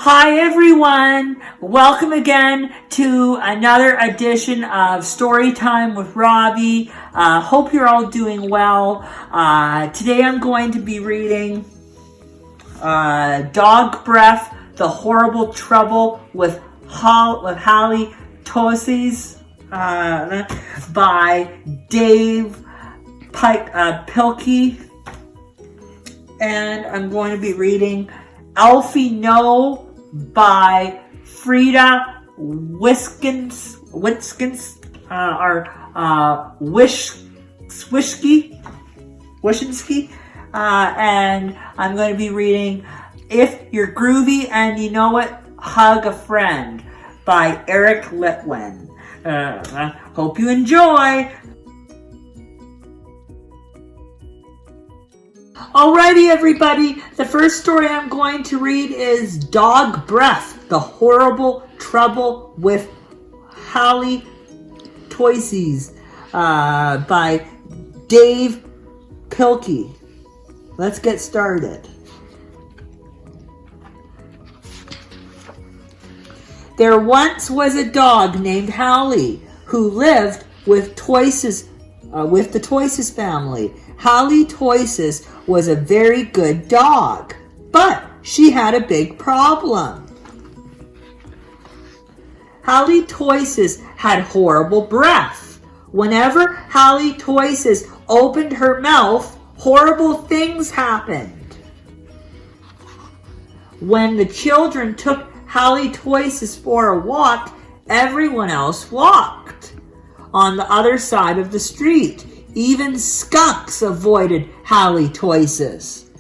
Hi everyone! Welcome again to another edition of Storytime with Robbie. Hope you're all doing well. Today I'm going to be reading Dog Breath, The Horrible Trouble with Hallie Toises by Dave Pilkey. And I'm going to be reading Elfie No by Frida Wiskins Wishinsky, and I'm going to be reading If You're Groovy and You Know It, Hug a Friend by Eric Litwin. Hope you enjoy. Alrighty, everybody. The first story I'm going to read is Dog Breath, The Horrible Trouble with Hallie Toises by Dave Pilkey. Let's get started. There once was a dog named Hallie who lived with the Toises family. Hallie Toises was a very good dog, but she had a big problem. Hallie Toises had horrible breath. Whenever Hallie Toises opened her mouth, horrible things happened. When the children took Hallie Toises for a walk, everyone else walked on the other side of the street. Even skunks avoided Hallie Toises.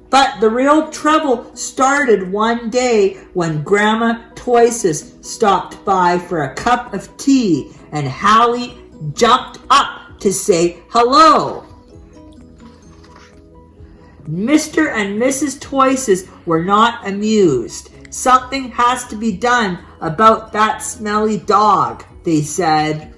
But the real trouble started one day when Grandma Toises stopped by for a cup of tea and Hallie jumped up to say hello. Mr. and Mrs. Toises were not amused. Something has to be done about that smelly dog, they said.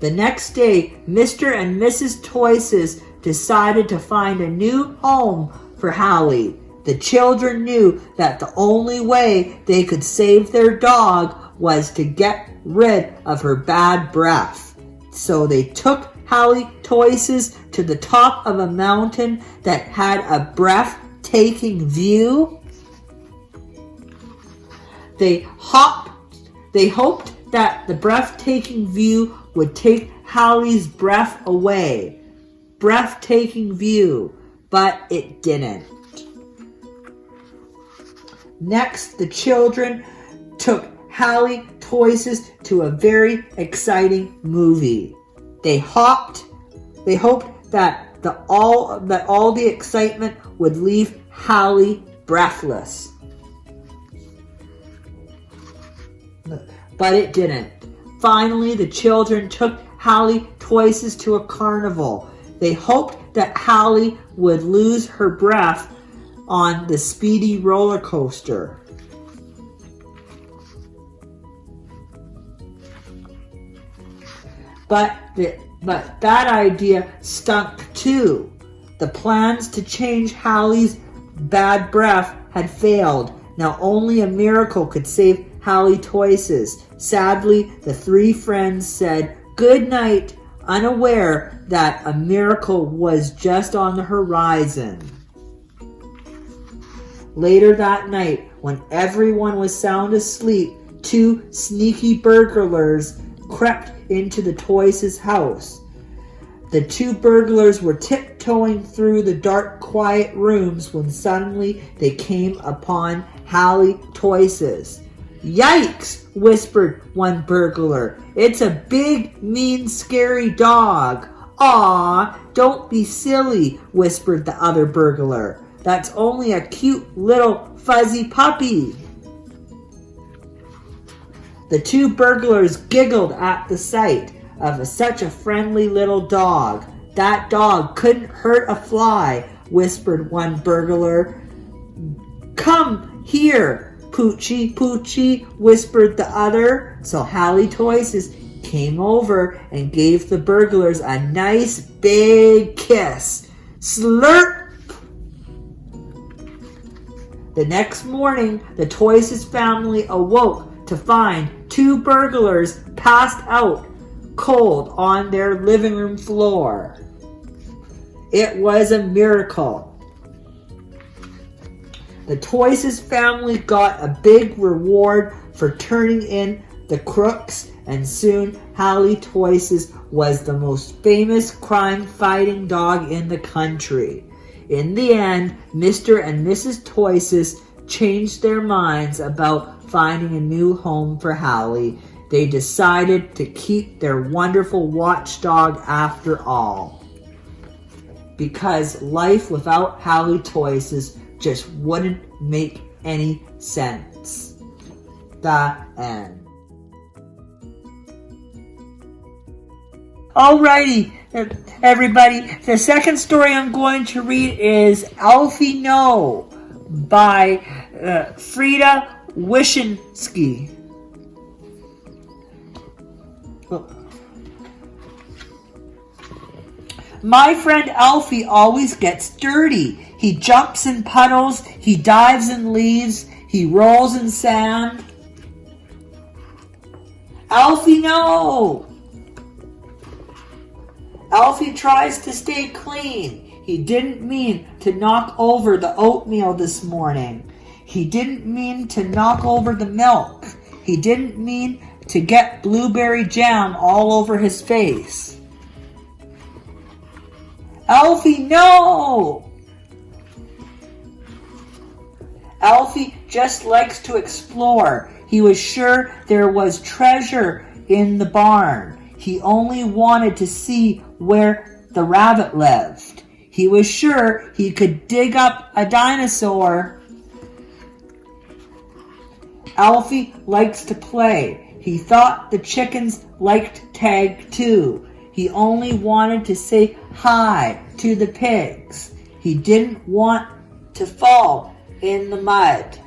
The next day, Mr. and Mrs. Toises decided to find a new home for Hallie. The children knew that the only way they could save their dog was to get rid of her bad breath. So they took Hallie Toises to the top of a mountain that had a breathtaking view. They hoped that the breathtaking view would take Hallie's breath away. Breathtaking view, but it didn't. Next, the children took Hallie Toises to a very exciting movie. They hoped that all the excitement would leave Hallie breathless. But it didn't. Finally, the children took Hallie Toises to a carnival. They hoped that Hallie would lose her breath on the speedy roller coaster. But that idea stunk too. The plans to change Hallie's bad breath had failed. Now only a miracle could save Hallie Toises. Sadly, the three friends said good night, unaware that a miracle was just on the horizon. Later that night, when everyone was sound asleep, two sneaky burglars crept into the Toises' house. The two burglars were tiptoeing through the dark, quiet rooms when suddenly they came upon Hallie Toises. "Yikes!" whispered one burglar. "It's a big, mean, scary dog." "Aw, don't be silly," whispered the other burglar. "That's only a cute little fuzzy puppy." The two burglars giggled at the sight of such a friendly little dog. "That dog couldn't hurt a fly," whispered one burglar. "Come here, Poochie, Poochie," whispered the other. So Hallie Toises came over and gave the burglars a nice big kiss. Slurp! The next morning, the Toyces family awoke to find 2 burglars passed out cold on their living room floor. It was a miracle. The Toyces family got a big reward for turning in the crooks, and soon Hallie Toyces was the most famous crime-fighting dog in the country. In the end, Mr. and Mrs. Toyces changed their minds about finding a new home for Hallie. They decided to keep their wonderful watchdog after all, because life without Hallie Toyces just wouldn't make any sense. The end. Alrighty, everybody. The second story I'm going to read is Alfie No by Frida Wyszyński. My friend Alfie always gets dirty. He jumps in puddles, he dives in leaves, he rolls in sand. Alfie, no! Alfie tries to stay clean. He didn't mean to knock over the oatmeal this morning. He didn't mean to knock over the milk. He didn't mean to get blueberry jam all over his face. Alfie, no! Alfie just likes to explore. He was sure there was treasure in the barn. He only wanted to see where the rabbit lived. He was sure he could dig up a dinosaur. Alfie likes to play. He thought the chickens liked tag too. He only wanted to say hi to the pigs. He didn't want to fall in the mud.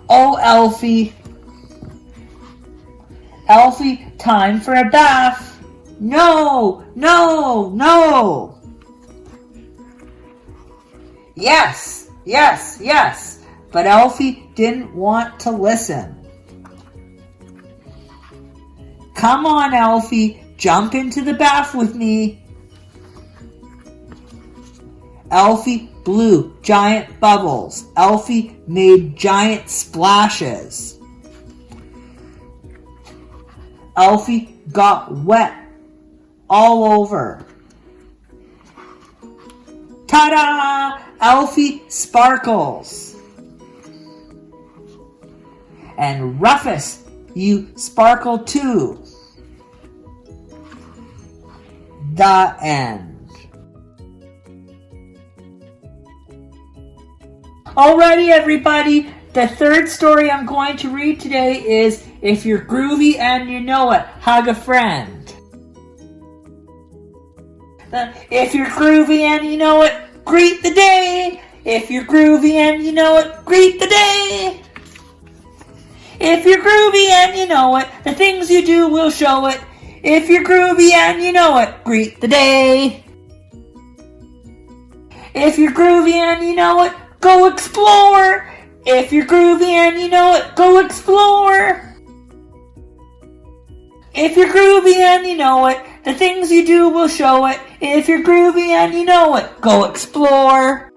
Oh, Alfie. Alfie, time for a bath. No, no, no. Yes, yes, yes. But Alfie didn't want to listen. Come on, Alfie, jump into the bath with me. Alfie blew giant bubbles. Alfie made giant splashes. Alfie got wet all over. Ta-da! Alfie sparkles. And Rufus, you sparkle too. The end. Alrighty, everybody. The third story I'm going to read today is If You're Groovy and You Know It, Hug a Friend. If you're groovy and you know it, greet the day. If you're groovy and you know it, greet the day. If you're groovy and you know it, the things you do will show it. If you're groovy and you know it, greet the day. If you're groovy and you know it, go explore. If you're groovy and you know it, go explore. If you're groovy and you know it, the things you do will show it. If you're groovy and you know it, go explore.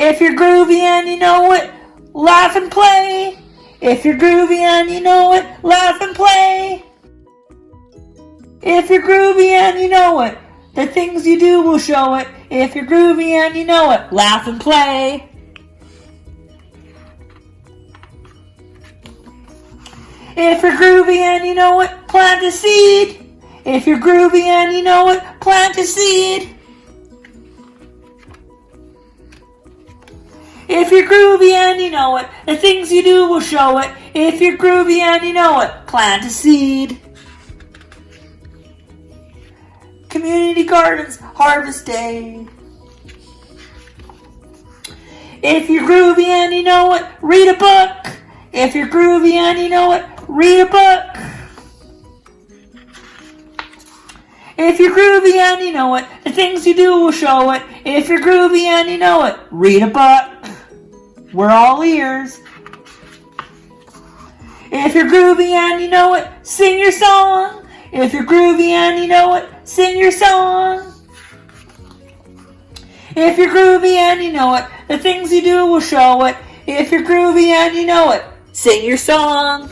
If you're groovy and you know it, laugh and play. If you're groovy and you know it, laugh and play. If you're groovy and you know it, the things you do will show it. If you're groovy and you know it, laugh and play. If you're groovy and you know it, plant a seed. If you're groovy and you know it, plant a seed. If you're groovy and you know it, the things you do will show it. If you're groovy and you know it, plant a seed. Community Gardens Harvest Day. If you're groovy and you know it, read a book. If you're groovy and you know it, read a book. If you're groovy and you know it, the things you do will show it. If you're groovy and you know it, read a book. We're all ears. If you're groovy and you know it, sing your song. If you're groovy and you know it, sing your song. If you're groovy and you know it, the things you do will show it. If you're groovy and you know it, sing your song.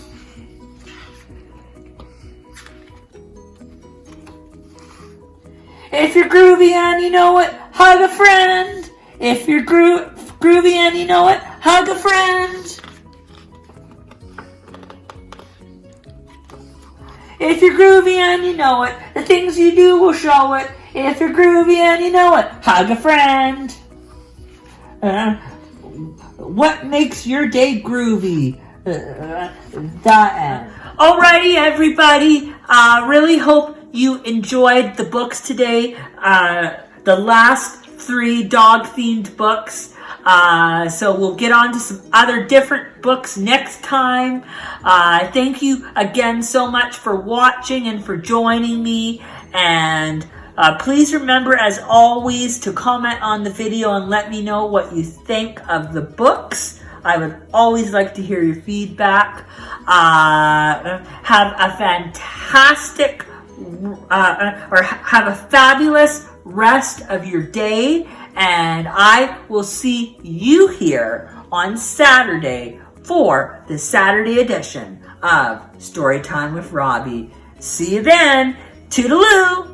If you're groovy and you know it, hug a friend. If you're groovy and you know it, hug a friend. If you're groovy and you know it, the things you do will show it. If you're groovy and you know it, hug a friend. What makes your day groovy? Alrighty, everybody. Really hope you enjoyed the books today. The last 3 dog-themed books. So we'll get on to some other different books next time. Thank you again so much for watching and for joining me. And please remember, as always, to comment on the video and let me know what you think of the books. I would always like to hear your feedback. Have a fantastic or have a fabulous rest of your day, and I will see you here on Saturday for the Saturday edition of Storytime with Robbie. See you then. Toodaloo!